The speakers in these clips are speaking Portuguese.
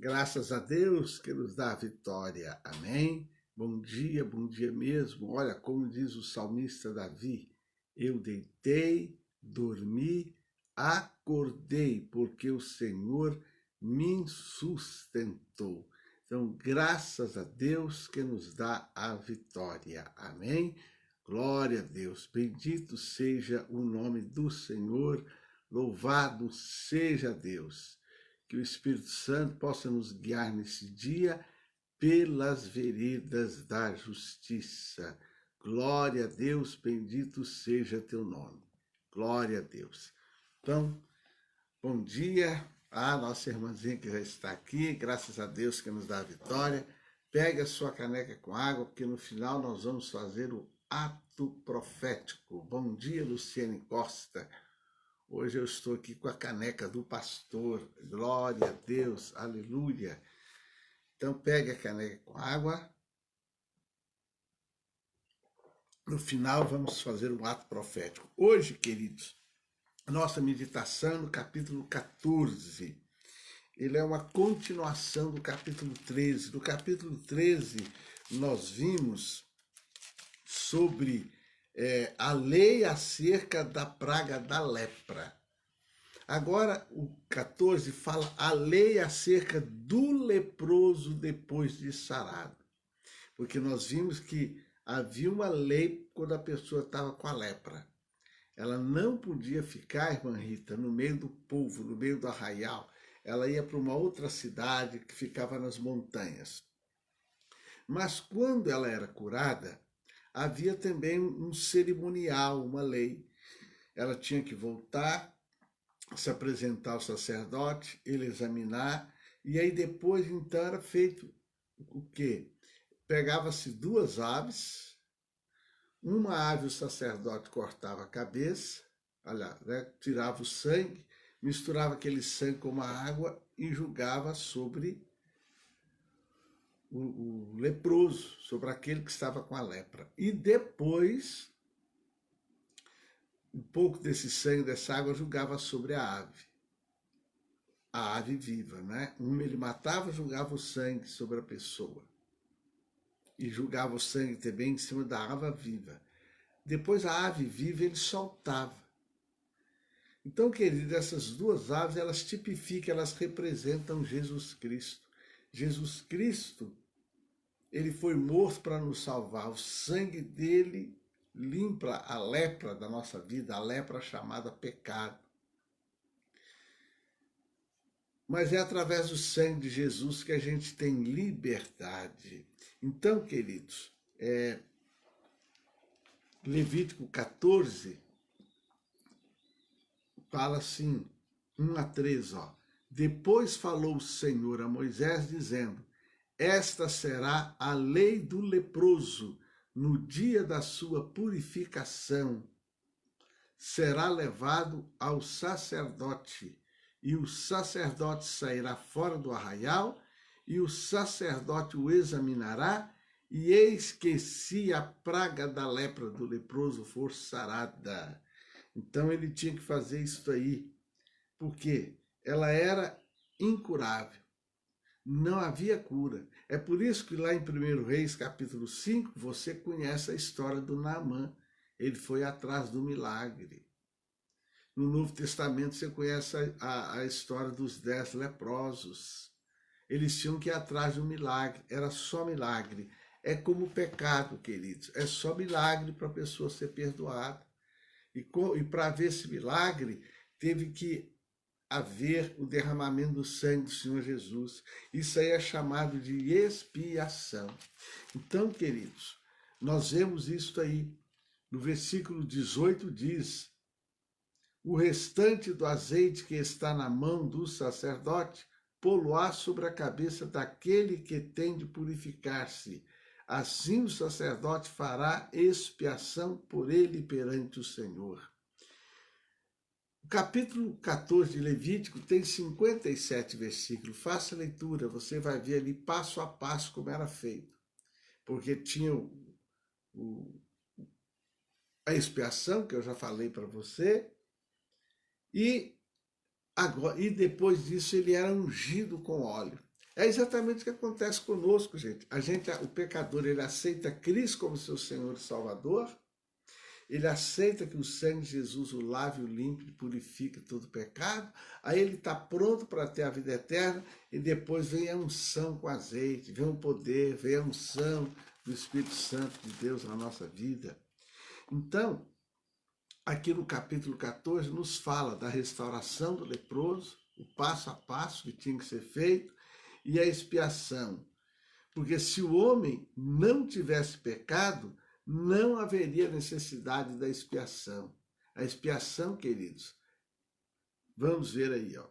Graças a Deus que nos dá a vitória. Amém? Bom dia mesmo. Olha, como diz o salmista Davi, eu deitei, dormi, acordei, porque o Senhor me sustentou. Então, graças a Deus que nos dá a vitória. Amém? Glória a Deus. Bendito seja o nome do Senhor. Louvado seja Deus. Que o Espírito Santo possa nos guiar nesse dia pelas veredas da justiça. Glória a Deus, bendito seja teu nome. Glória a Deus. Então, bom dia à nossa irmãzinha que já está aqui, graças a Deus que nos dá a vitória. Pegue a sua caneca com água, porque no final nós vamos fazer o ato profético. Bom dia, Luciane Costa. Hoje eu estou aqui com a caneca do pastor. Glória a Deus, aleluia. Então pegue a caneca com água. No final vamos fazer um ato profético. Hoje, queridos, nossa meditação no capítulo 14. Ele é uma continuação do capítulo 13. No capítulo 13 nós vimos sobre a lei acerca da praga da lepra. Agora o 14 fala a lei acerca do leproso depois de sarado. Porque nós vimos que havia uma lei quando a pessoa estava com a lepra. Ela não podia ficar, irmã Rita, no meio do povo, no meio do arraial. Ela ia para uma outra cidade que ficava nas montanhas. Mas quando ela era curada, havia também um cerimonial, uma lei. Ela tinha que voltar, se apresentar ao sacerdote, ele examinar, e aí depois então era feito o quê? Pegava-se duas aves, uma ave o sacerdote cortava a cabeça, olha, né, tirava o sangue, misturava aquele sangue com uma água e jogava sobre o leproso, sobre aquele que estava com a lepra. E depois, um pouco desse sangue, dessa água, jogava sobre a ave viva, né? Ele matava, jogava o sangue sobre a pessoa. E jogava o sangue também em cima da ave viva. Depois a ave viva ele soltava. Então, querido, essas duas aves, elas tipificam, elas representam Jesus Cristo. Jesus Cristo, ele foi morto para nos salvar. O sangue dele limpa a lepra da nossa vida, a lepra chamada pecado. Mas é através do sangue de Jesus que a gente tem liberdade. Então, queridos, Levítico 14 fala assim, 1-3, ó. Depois falou o Senhor a Moisés, dizendo, esta será a lei do leproso no dia da sua purificação. Será levado ao sacerdote, e o sacerdote sairá fora do arraial, e o sacerdote o examinará, e eis que se a praga da lepra do leproso for sarada. Então ele tinha que fazer isso aí, porque ela era incurável, não havia cura. É por isso que lá em 1 Reis, capítulo 5, você conhece a história do Naamã. Ele foi atrás do milagre. No Novo Testamento você conhece a história dos 10 leprosos. Eles tinham que ir atrás de um milagre, era só milagre. É como o pecado, queridos, é só milagre para a pessoa ser perdoada. E para haver esse milagre, teve que haver o derramamento do sangue do Senhor Jesus. Isso aí é chamado de expiação. Então, queridos, nós vemos isso aí. No versículo 18 diz, o restante do azeite que está na mão do sacerdote, pô-lo-á sobre a cabeça daquele que tem de purificar-se. Assim o sacerdote fará expiação por ele perante o Senhor. O capítulo 14 de Levítico tem 57 versículos. Faça a leitura, você vai ver ali passo a passo como era feito. Porque tinha a expiação, que eu já falei para você, e depois disso ele era ungido com óleo. É exatamente o que acontece conosco, gente. O pecador, ele aceita Cristo como seu Senhor e Salvador, ele aceita que o sangue de Jesus o lave, o limpe, e purifica todo o pecado, aí ele está pronto para ter a vida eterna, e depois vem a unção com azeite, vem o poder, vem a unção do Espírito Santo de Deus na nossa vida. Então, aqui no capítulo 14, nos fala da restauração do leproso, o passo a passo que tinha que ser feito, e a expiação. Porque se o homem não tivesse pecado, não haveria necessidade da expiação. A expiação, queridos, vamos ver aí, ó.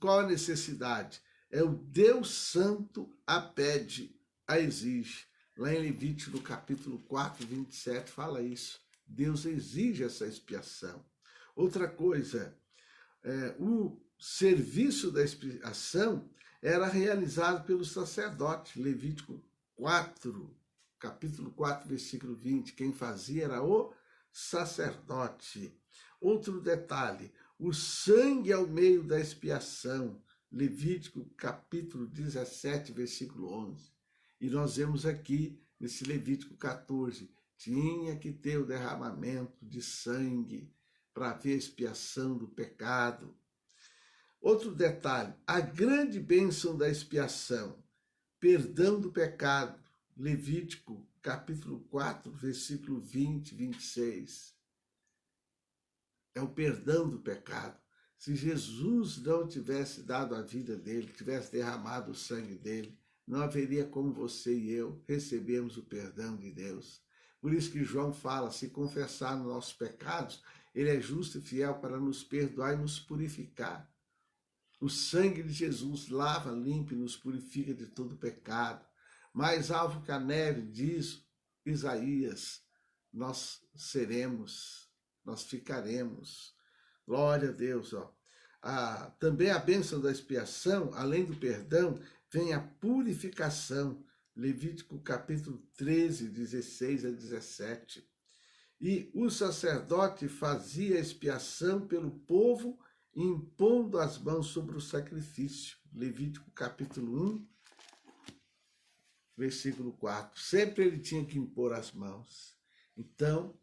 Qual a necessidade? É o Deus Santo a pede, a exige. Lá em Levítico, no capítulo 4, 27, fala isso. Deus exige essa expiação. Outra coisa, o serviço da expiação era realizado pelo sacerdote. Levítico 4, capítulo 4, versículo 20. Quem fazia era o sacerdote. Outro detalhe, o sangue ao meio da expiação. Levítico capítulo 17, versículo 11. E nós vemos aqui, nesse Levítico 14, tinha que ter o derramamento de sangue para haver a expiação do pecado. Outro detalhe, a grande bênção da expiação, perdão do pecado, Levítico capítulo 4, versículo 20 e 26. É o perdão do pecado. Se Jesus não tivesse dado a vida dele, tivesse derramado o sangue dele, não haveria como você e eu recebermos o perdão de Deus. Por isso que João fala, se confessar os nossos pecados, ele é justo e fiel para nos perdoar e nos purificar. O sangue de Jesus lava, limpa e nos purifica de todo pecado. Mais alvo que a neve, diz Isaías, nós seremos, nós ficaremos. Glória a Deus. Ó. Também a bênção da expiação, além do perdão, vem a purificação. Levítico capítulo 13, 16 a 17. E o sacerdote fazia expiação pelo povo, impondo as mãos sobre o sacrifício. Levítico capítulo 1, versículo 4. Sempre ele tinha que impor as mãos. Então,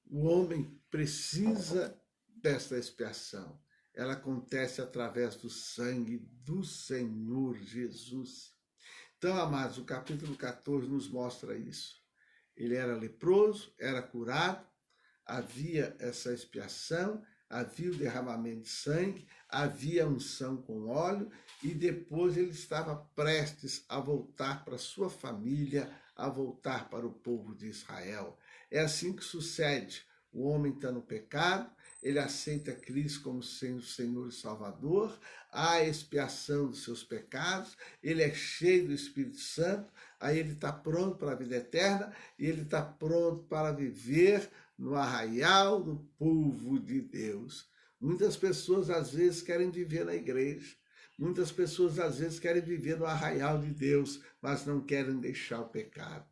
o homem precisa desta expiação. Ela acontece através do sangue do Senhor Jesus. Então, amados, o capítulo 14 nos mostra isso. Ele era leproso, era curado, havia essa expiação, havia o derramamento de sangue, havia unção com óleo, e depois ele estava prestes a voltar para sua família, a voltar para o povo de Israel. É assim que sucede. O homem está no pecado, ele aceita Cristo como sendo Senhor e Salvador, há a expiação dos seus pecados, ele é cheio do Espírito Santo, aí ele está pronto para a vida eterna, e ele está pronto para viver no arraial do povo de Deus. Muitas pessoas às vezes querem viver na igreja, muitas pessoas às vezes querem viver no arraial de Deus, mas não querem deixar o pecado.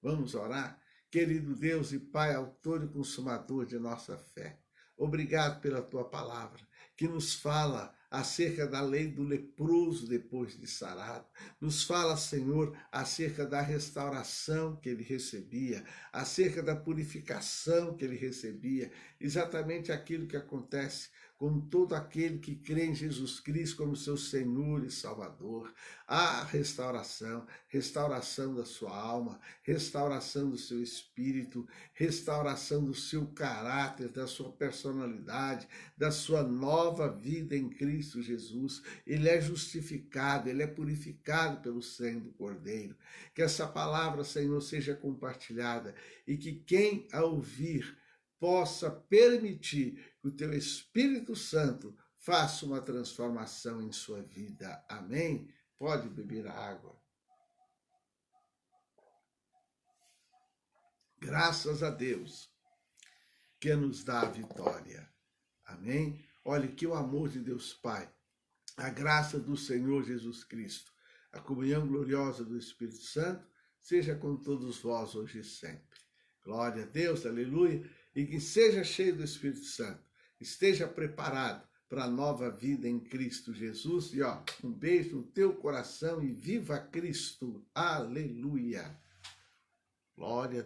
Vamos orar? Querido Deus e Pai, autor e consumador de nossa fé, obrigado pela tua palavra, que nos fala acerca da lei do leproso depois de sarado. Nos fala, Senhor, acerca da restauração que ele recebia, acerca da purificação que ele recebia, exatamente aquilo que acontece com todo aquele que crê em Jesus Cristo como seu Senhor e Salvador. Há restauração, restauração da sua alma, restauração do seu espírito, restauração do seu caráter, da sua personalidade, da sua nova vida em Cristo Jesus. Ele é justificado, ele é purificado pelo sangue do Cordeiro. Que essa palavra, Senhor, seja compartilhada e que quem a ouvir possa permitir que o teu Espírito Santo faça uma transformação em sua vida. Amém? Pode beber a água. Graças a Deus que nos dá a vitória. Amém? Olhe que o amor de Deus Pai, a graça do Senhor Jesus Cristo, a comunhão gloriosa do Espírito Santo, seja com todos vós hoje e sempre. Glória a Deus, aleluia, e que seja cheio do Espírito Santo, esteja preparado para a nova vida em Cristo Jesus. E ó, um beijo no teu coração e viva Cristo. Aleluia. Glória a